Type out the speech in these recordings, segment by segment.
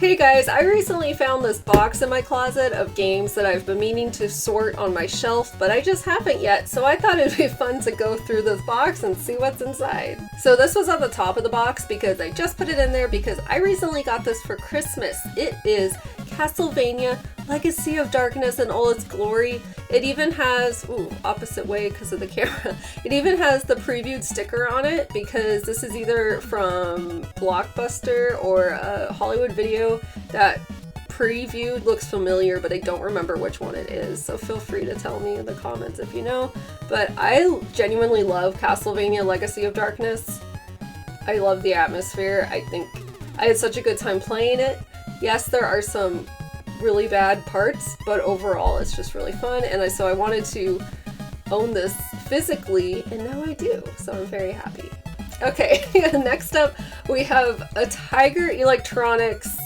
Hey guys, I recently found this box in my closet of games that I've been meaning to sort on my shelf, but I just haven't yet, so I thought it'd be fun to go through this box and see what's inside. So this was at the top of the box because I just put it in there because I recently got this for Christmas. It is Castlevania Legacy of Darkness in all its glory. It even has, opposite way because of the camera, it even has the previewed sticker on it because this is either from Blockbuster or a Hollywood Video that previewed looks familiar, but I don't remember which one it is, so feel free to tell me in the comments if you know. But I genuinely love Castlevania Legacy of Darkness. I love the atmosphere. I think I had such a good time playing it. Yes, there are some really bad parts, but overall it's just really fun, and so I wanted to own this physically, and now I do, so I'm very happy. Okay, next up we have a Tiger Electronics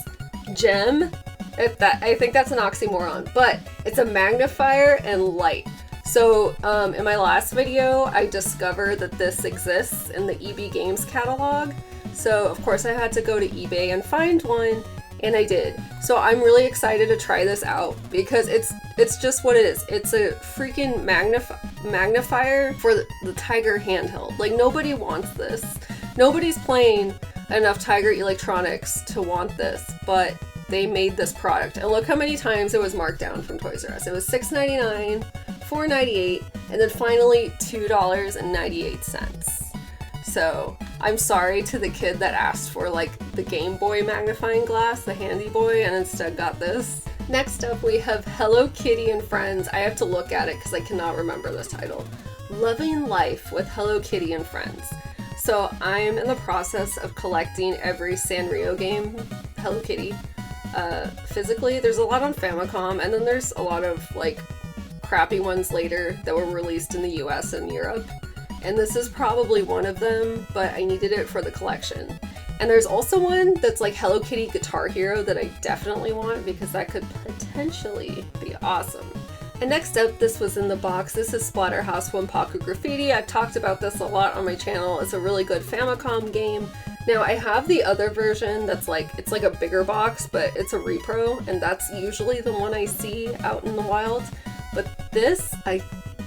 gem. I think that's an oxymoron, but it's a magnifier and light. So in my last video I discovered that this exists in the EB Games catalog, so of course I had to go to eBay and find one, and I did. So I'm really excited to try this out because it's just what it is. It's a freaking magnifier for the Tiger handheld. Like, nobody wants this. Nobody's playing enough Tiger Electronics to want this, but they made this product. And look how many times it was marked down from Toys R Us. It was $6.99, $4.98, and then finally $2.98. So I'm sorry to the kid that asked for like the Game Boy magnifying glass, the Handy Boy, and instead got this. Next up we have Hello Kitty and Friends. I have to look at it because I cannot remember this title. Loving Life with Hello Kitty and Friends. So I'm in the process of collecting every Sanrio game, Hello Kitty, physically. There's a lot on Famicom, and then there's a lot of like crappy ones later that were released in the US and Europe. And this is probably one of them, but I needed it for the collection. And there's also one that's like Hello Kitty Guitar Hero that I definitely want because that could potentially be awesome. And next up, this was in the box. This is Splatterhouse Wampaku Graffiti. I've talked about this a lot on my channel. It's a really good Famicom game. Now I have the other version that's like, it's like a bigger box, but it's a repro, and that's usually the one I see out in the wild. But this, I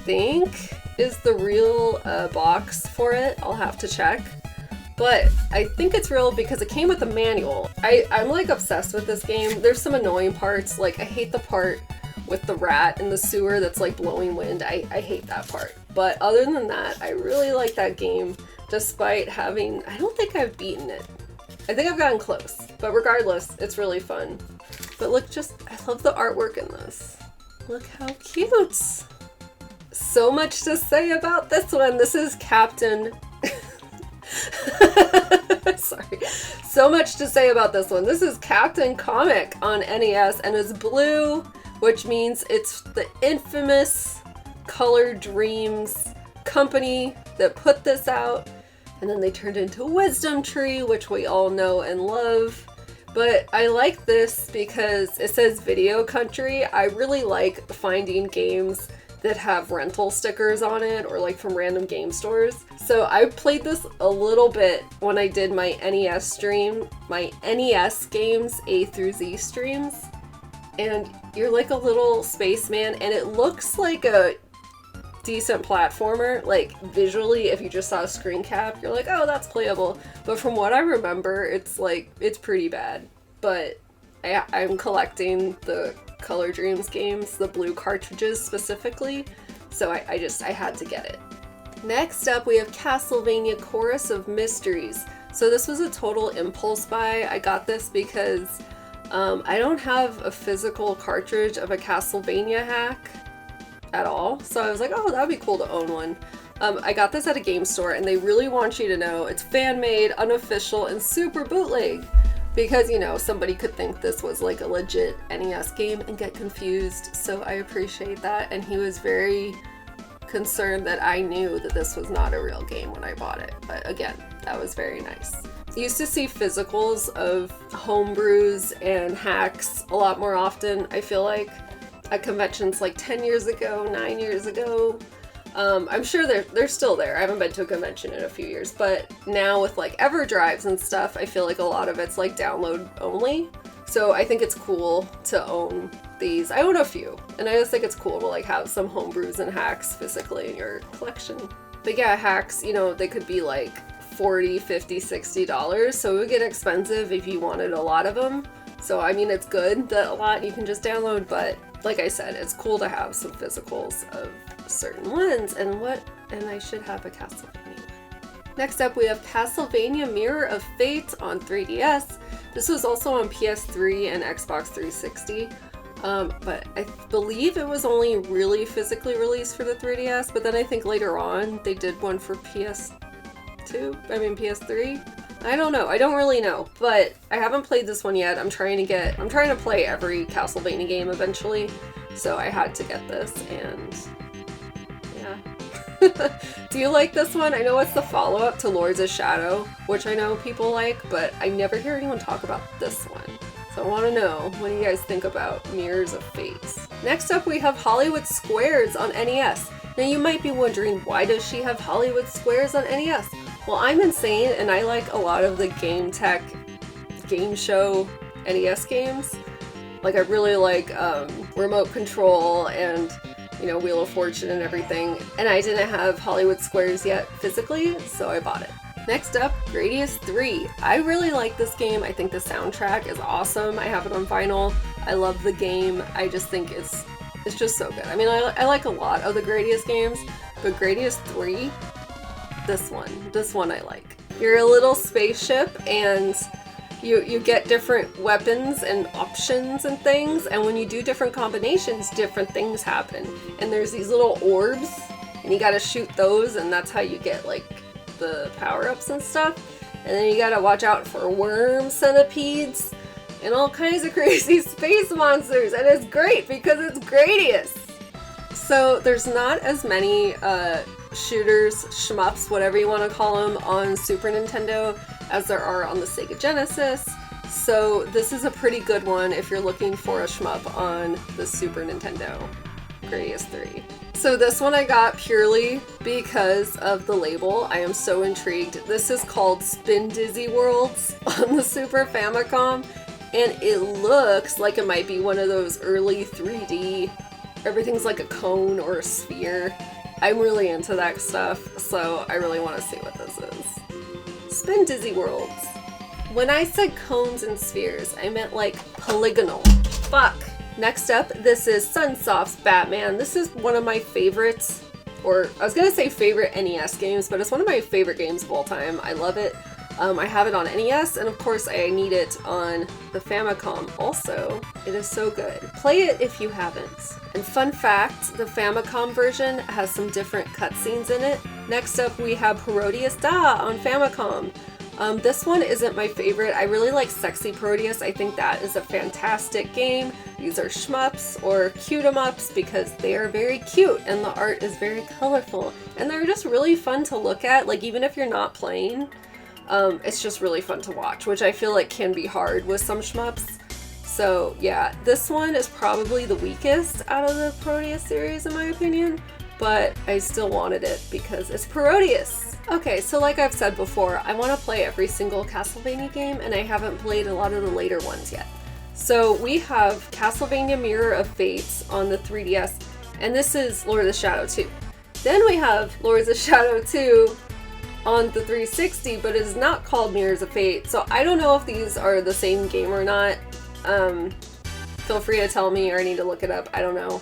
think, is the real box for it. I'll have to check. But I think it's real because it came with a manual. I'm like obsessed with this game. There's some annoying parts, like I hate the part with the rat in the sewer that's like blowing wind. I hate that part. But other than that, I really like that game despite having, I don't think I've beaten it. I think I've gotten close, but regardless, it's really fun. But look, I love the artwork in this. Look how cute. So much to say about this one. This is Captain... Sorry. So much to say about this one. This is Captain Comic on NES, and it's blue, which means it's the infamous Color Dreams company that put this out, and then they turned into Wisdom Tree, which we all know and love. But I like this because it says Video Country. I really like finding games that have rental stickers on it or like from random game stores. So I played this a little bit when I did my NES stream, my NES games A through Z streams. And you're like a little spaceman, and it looks like a decent platformer. Like visually, if you just saw a screen cap, you're like, oh, that's playable. But from what I remember, it's like, it's pretty bad. But I'm collecting the Color Dreams games, the blue cartridges specifically, so I had to get it. Next up we have Castlevania Chorus of Mysteries. So this was a total impulse buy. I got this because I don't have a physical cartridge of a Castlevania hack at all, so I was like, oh, that would be cool to own one. I got this at a game store, and they really want you to know it's fan-made, unofficial, and super bootleg. Because, you know, somebody could think this was like a legit NES game and get confused, so I appreciate that. And he was very concerned that I knew that this was not a real game when I bought it. But again, that was very nice. I used to see physicals of homebrews and hacks a lot more often, I feel like, at conventions like 10 years ago, 9 years ago. I'm sure they're still there. I haven't been to a convention in a few years, but now with like EverDrives and stuff, I feel like a lot of it's like download only. So I think it's cool to own these. I own a few, and I just think it's cool to like have some homebrews and hacks physically in your collection. But yeah, hacks, you know, they could be like $40, $50, $60, so it would get expensive if you wanted a lot of them. So I mean, it's good that a lot you can just download, but like I said, it's cool to have some physicals of certain ones, and I should have a Castlevania one. Next up, we have Castlevania Mirror of Fate on 3DS. This was also on PS3 and Xbox 360. But I believe it was only really physically released for the 3DS, but then I think later on they did one for PS3? I don't know. I don't really know, but I haven't played this one yet. I'm trying to play every Castlevania game eventually, so I had to get this, and yeah. Do you like this one? I know it's the follow-up to Lords of Shadow, which I know people like, but I never hear anyone talk about this one. So I want to know, what do you guys think about Mirrors of Fate? Next up, we have Hollywood Squares on NES. Now you might be wondering, why does she have Hollywood Squares on NES? Well, I'm insane, and I like a lot of the Game Tech game show NES games. Like, I really like Remote Control and, you know, Wheel of Fortune and everything. And I didn't have Hollywood Squares yet physically, so I bought it. Next up, Gradius 3. I really like this game. I think the soundtrack is awesome. I have it on vinyl. I love the game. I just think it's just so good. I mean, I like a lot of the Gradius games, but Gradius 3, this one I like. You're a little spaceship, and you get different weapons and options and things, and when you do different combinations, different things happen. And there's these little orbs, and you gotta shoot those, and that's how you get like the power-ups and stuff. And then you gotta watch out for worm centipedes and all kinds of crazy space monsters, and it's great because it's Gradius. So there's not as many shooters, shmups, whatever you want to call them, on Super Nintendo as there are on the Sega Genesis. So this is a pretty good one if you're looking for a shmup on the Super Nintendo. Gradius 3. So this one I got purely because of the label. I am so intrigued. This is called Spin Dizzy Worlds on the Super Famicom, and it looks like it might be one of those early 3D, everything's like a cone or a sphere. I'm really into that stuff, so I really want to see what this is. Spin Dizzy Worlds. When I said cones and spheres, I meant like polygonal. Fuck. Next up, this is Sunsoft's Batman. This is one of my favorites, or I was gonna say favorite NES games, but it's one of my favorite games of all time. I love it. I have it on NES, and of course I need it on the Famicom also. It is so good. Play it if you haven't. And fun fact, the Famicom version has some different cutscenes in it. Next up, we have Parodius on Famicom. This one isn't my favorite. I really like Sexy Parodius. I think that is a fantastic game. These are shmups or cute-em-ups because they are very cute and the art is very colorful. And they're just really fun to look at, like even if you're not playing. It's just really fun to watch, which I feel like can be hard with some shmups. So yeah, this one is probably the weakest out of the Parodius series in my opinion, but I still wanted it because it's Parodius. Okay, so like I've said before, I want to play every single Castlevania game, and I haven't played a lot of the later ones yet. So we have Castlevania Mirror of Fate on the 3DS, and this is Lord of the Shadow 2. Then we have Lords of Shadow 2 on the 360, but it is not called Mirrors of Fate, so I don't know if these are the same game or not. Feel free to tell me, or I need to look it up, I don't know.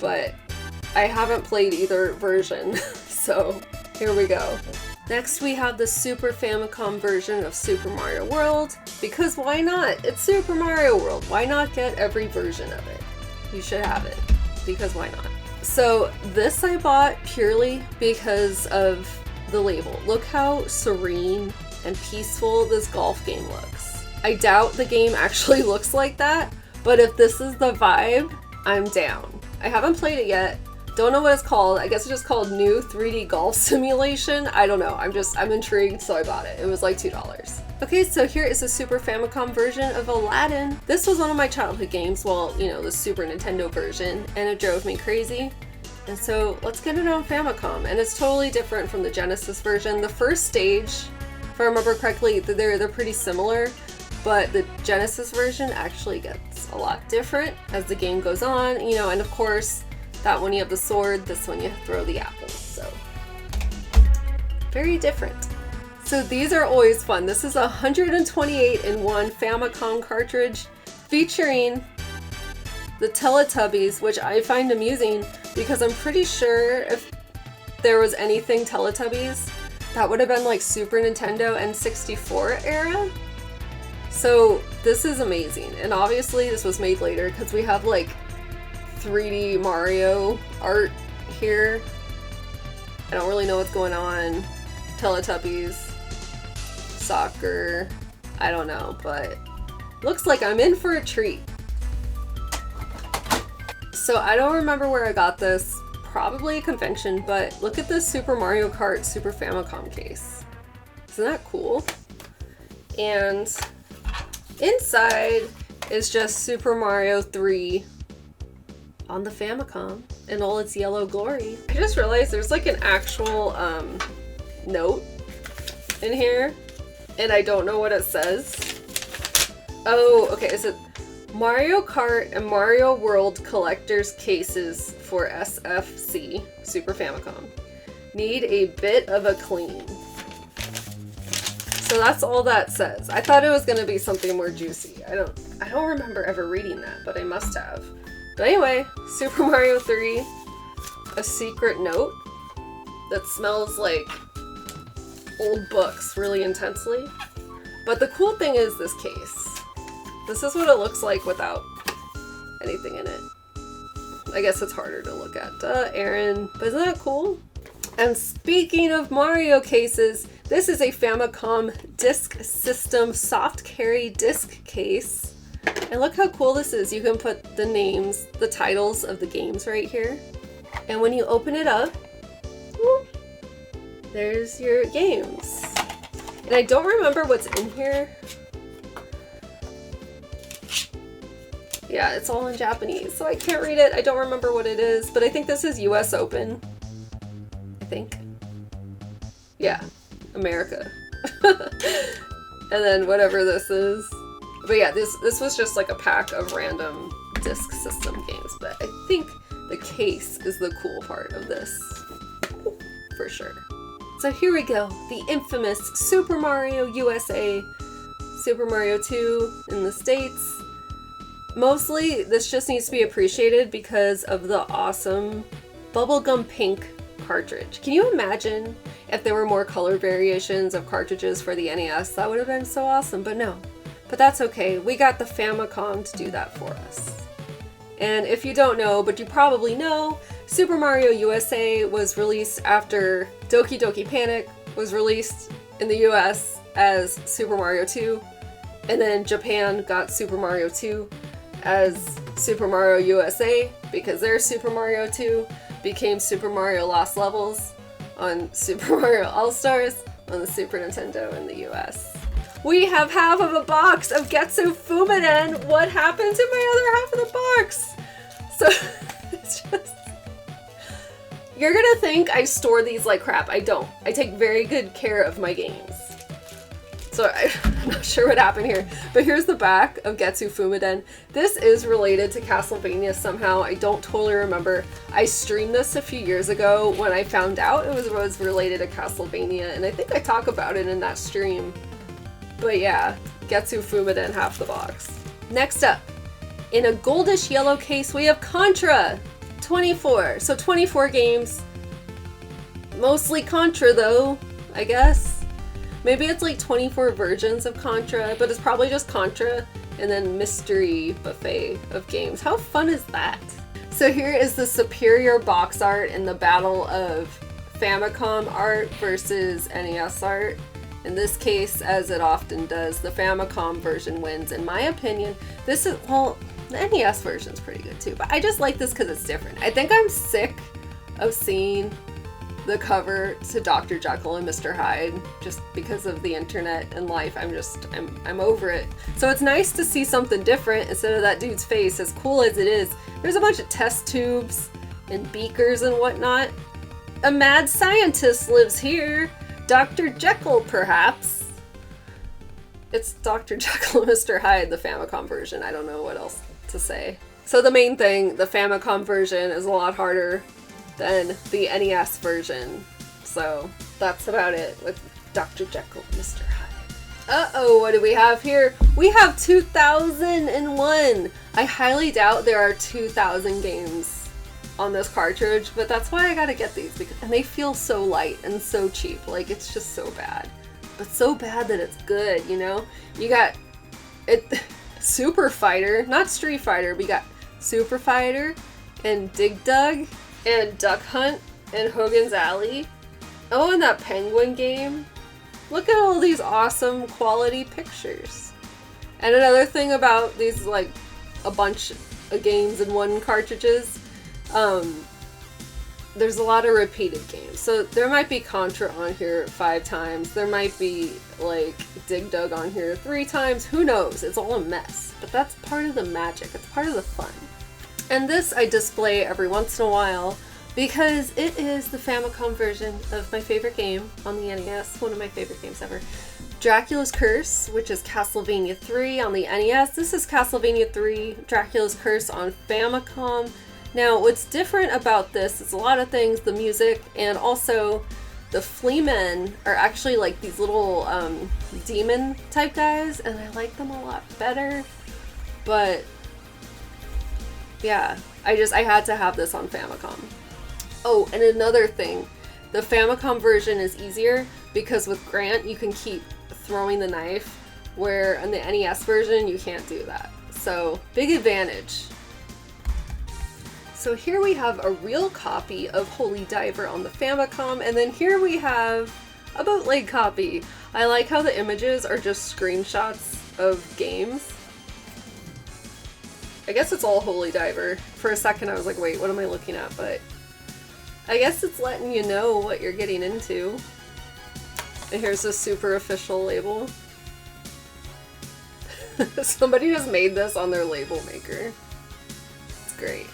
But I haven't played either version, so here we go. Next we have the Super Famicom version of Super Mario World, because why not? It's Super Mario World. Why not get every version of it? You should have it, because why not? So this I bought purely because of the label. Look how serene and peaceful this golf game looks. I doubt the game actually looks like that, but if this is the vibe, I'm down. I haven't played it yet. Don't know what it's called. I guess it's just called New 3D Golf Simulation. I don't know. I'm intrigued, so I bought it. It was like $2. Okay, so here is the Super Famicom version of Aladdin. This was one of my childhood games, well, you know, the Super Nintendo version, and it drove me crazy. And so let's get it on Famicom, and it's totally different from the Genesis version. The first stage, if I remember correctly, they're pretty similar, but the Genesis version actually gets a lot different as the game goes on, you know, and of course, that one you have the sword, this one you throw the apples, so very different. So these are always fun. This is a 128-in-1 Famicom cartridge featuring the Teletubbies, which I find amusing because I'm pretty sure if there was anything Teletubbies, that would have been like Super Nintendo N64 era. So this is amazing. And obviously this was made later because we have like 3D Mario art here. I don't really know what's going on. Teletubbies, soccer, I don't know, but looks like I'm in for a treat. So I don't remember where I got this, probably a convention, but look at this Super Mario Kart Super Famicom case. Isn't that cool? And inside is just Super Mario 3 on the Famicom in all its yellow glory. I just realized there's like an actual note in here, and I don't know what it says. Oh, okay, is it Mario Kart and Mario World collector's cases for SFC, Super Famicom. Need a bit of a clean. So that's all that says. I thought it was gonna be something more juicy. I don't remember ever reading that, but I must have. But anyway, Super Mario 3, a secret note that smells like old books really intensely. But the cool thing is this case. This is what it looks like without anything in it. I guess it's harder to look at. Erin, but isn't that cool? And speaking of Mario cases, this is a Famicom Disk System soft carry disc case. And look how cool this is. You can put the names, the titles of the games right here. And when you open it up, whoop, there's your games. And I don't remember what's in here. Yeah, it's all in Japanese, so I can't read it. I don't remember what it is, but I think this is US Open. I think. Yeah, America. And then whatever this is. But yeah, this was just like a pack of random Disk System games, but I think the case is the cool part of this, for sure. So here we go, the infamous Super Mario USA, Super Mario 2 in the States. Mostly, this just needs to be appreciated because of the awesome bubblegum pink cartridge. Can you imagine if there were more color variations of cartridges for the NES? That would have been so awesome, but no. But that's okay, we got the Famicom to do that for us. And if you don't know, but you probably know, Super Mario USA was released after Doki Doki Panic was released in the US as Super Mario 2, and then Japan got Super Mario 2 as Super Mario USA because their Super Mario 2 became Super Mario Lost Levels on Super Mario All-Stars on the Super Nintendo in the US. We have half of a box of Getsu Fumiden. What happened to my other half of the box? So, it's just... You're gonna think I store these like crap. I don't. I take very good care of my games. So I'm not sure what happened here, but here's the back of Getsu Fumiden. This is related to Castlevania somehow. I don't totally remember. I streamed this a few years ago when I found out it was related to Castlevania, and I think I talk about it in that stream. But yeah, Getsu Fumiden, half the box. Next up, in a goldish yellow case, we have Contra 24. So 24 games. Mostly Contra though, I guess. Maybe it's like 24 versions of Contra, but it's probably just Contra and then mystery buffet of games. How fun is that? So here is the superior box art in the battle of Famicom art versus NES art. In this case, as it often does, the Famicom version wins, in my opinion. This is, well, the NES version's pretty good too, but I just like this because it's different. I think I'm sick of seeing the cover to Dr. Jekyll and Mr. Hyde just because of the internet and life. I'm over it. So it's nice to see something different instead of that dude's face, as cool as it is. There's a bunch of test tubes and beakers and whatnot. A mad scientist lives here. Dr. Jekyll, perhaps. It's Dr. Jekyll and Mr. Hyde, the Famicom version. I don't know what else to say. So the main thing, the Famicom version is a lot harder than the NES version. So that's about it with Dr. Jekyll and Mr. Hyde. Uh-oh, what do we have here? We have 2001! I highly doubt there are 2,000 games on this cartridge, but that's why I gotta get these, because, and they feel so light and so cheap. Like, it's just so bad. But so bad that it's good, you know? You got it, Super Fighter, not Street Fighter, but you got Super Fighter, and Dig Dug, and Duck Hunt, and Hogan's Alley. Oh, and that Penguin game. Look at all these awesome quality pictures. And another thing about these, like, a bunch of games in one cartridges, there's a lot of repeated games. So there might be Contra on here 5 times. There might be, like, Dig Dug on here 3 times. Who knows? It's all a mess. But that's part of the magic. It's part of the fun. And this I display every once in a while because it is the Famicom version of my favorite game on the NES. One of my favorite games ever. Dracula's Curse, which is Castlevania 3 on the NES. This is Castlevania 3, Dracula's Curse on Famicom. Now, what's different about this is a lot of things, the music, and also the flea men are actually like these little demon type guys, and I like them a lot better. But yeah, I had to have this on Famicom. Oh, and another thing, the Famicom version is easier because with Grant you can keep throwing the knife, where in the NES version you can't do that. So, big advantage. So here we have a real copy of Holy Diver on the Famicom, and then here we have a bootleg copy. I like how the images are just screenshots of games. I guess it's all Holy Diver. For a second I was like, wait, what am I looking at? But I guess it's letting you know what you're getting into. And here's a super official label. Somebody just made this on their label maker. It's great.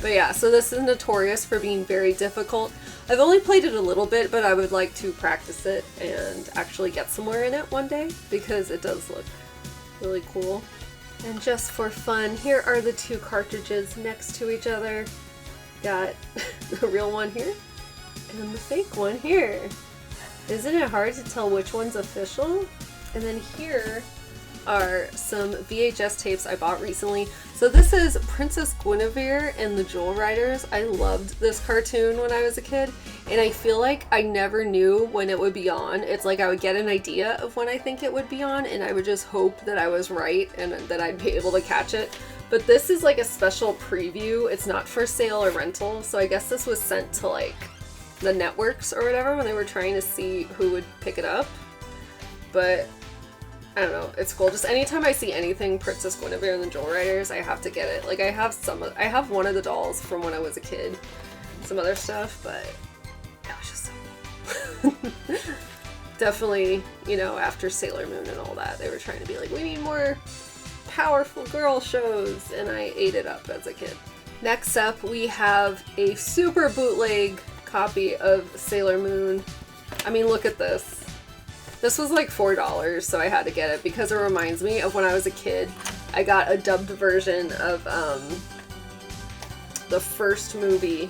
But yeah, so this is notorious for being very difficult. I've only played it a little bit, but I would like to practice it and actually get somewhere in it one day because it does look really cool. And just for fun, here are the 2 cartridges next to each other. Got the real one here and the fake one here. Isn't it hard to tell which one's official? And then here are some VHS tapes I bought recently. So this is Princess Guinevere and the Jewel Riders. I loved this cartoon when I was a kid, and I feel like I never knew when it would be on. It's like I would get an idea of when I think it would be on, and I would just hope that I was right and that I'd be able to catch it. But this is like a special preview. It's not for sale or rental, so I guess this was sent to like the networks or whatever when they were trying to see who would pick it up. But I don't know, it's cool. Just anytime I see anything Princess Guinevere and the Jewel Riders, I have to get it. Like I have one of the dolls from when I was a kid, some other stuff, but that was just so cool. Definitely, you know, after Sailor Moon and all that, they were trying to be like, we need more powerful girl shows, and I ate it up as a kid. Next up, we have a super bootleg copy of Sailor Moon. I mean, look at this. This was like $4, so I had to get it because it reminds me of when I was a kid. I got a dubbed version of the first movie,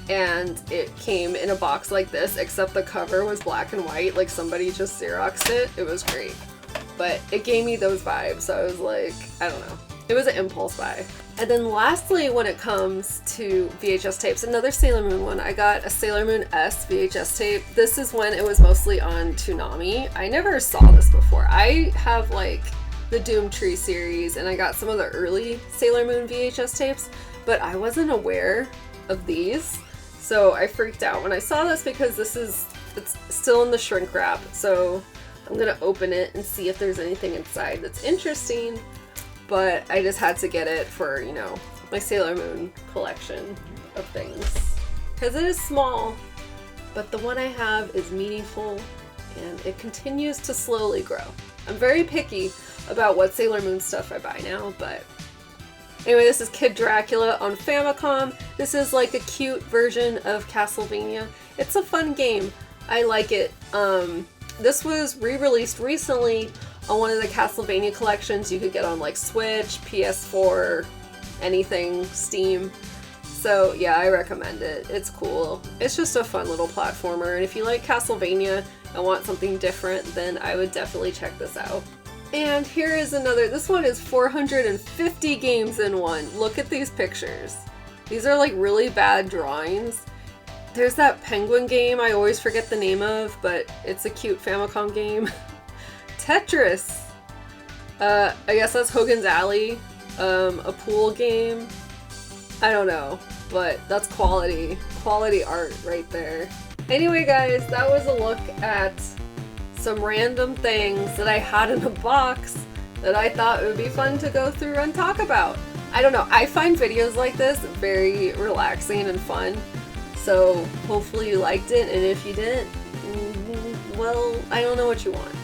and it came in a box like this, except the cover was black and white, like somebody just Xeroxed it. It was great. But it gave me those vibes, so I was like, I don't know. It was an impulse buy. And then lastly, when it comes to VHS tapes, another Sailor Moon one. I got a Sailor Moon S VHS tape. This is when it was mostly on Toonami. I never saw this before. I have like the Doomtree series, and I got some of the early Sailor Moon VHS tapes, but I wasn't aware of these. So I freaked out when I saw this because it's still in the shrink wrap. So I'm gonna open it and see if there's anything inside that's interesting. But I just had to get it for, you know, my Sailor Moon collection of things. Because it is small, but the one I have is meaningful, and it continues to slowly grow. I'm very picky about what Sailor Moon stuff I buy now, but anyway, this is Kid Dracula on Famicom. This is like a cute version of Castlevania. It's a fun game. I like it. This was re-released recently on one of the Castlevania collections you could get on like Switch, PS4, anything, Steam. So yeah, I recommend it. It's cool. It's just a fun little platformer, and if you like Castlevania and want something different, then I would definitely check this out. And here is another. This one is 450 games in one. Look at these pictures. These are like really bad drawings. There's that penguin game I always forget the name of, but it's a cute Famicom game. Tetris. I guess that's Hogan's Alley. A pool game. I don't know, but that's quality art right there. Anyway guys, that was a look at some random things that I had in a box that I thought it would be fun to go through and talk about. I don't know, I find videos like this very relaxing and fun, so hopefully you liked it, and if you didn't, well, I don't know what you want.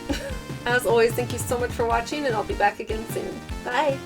As always, thank you so much for watching, and I'll be back again soon. Bye!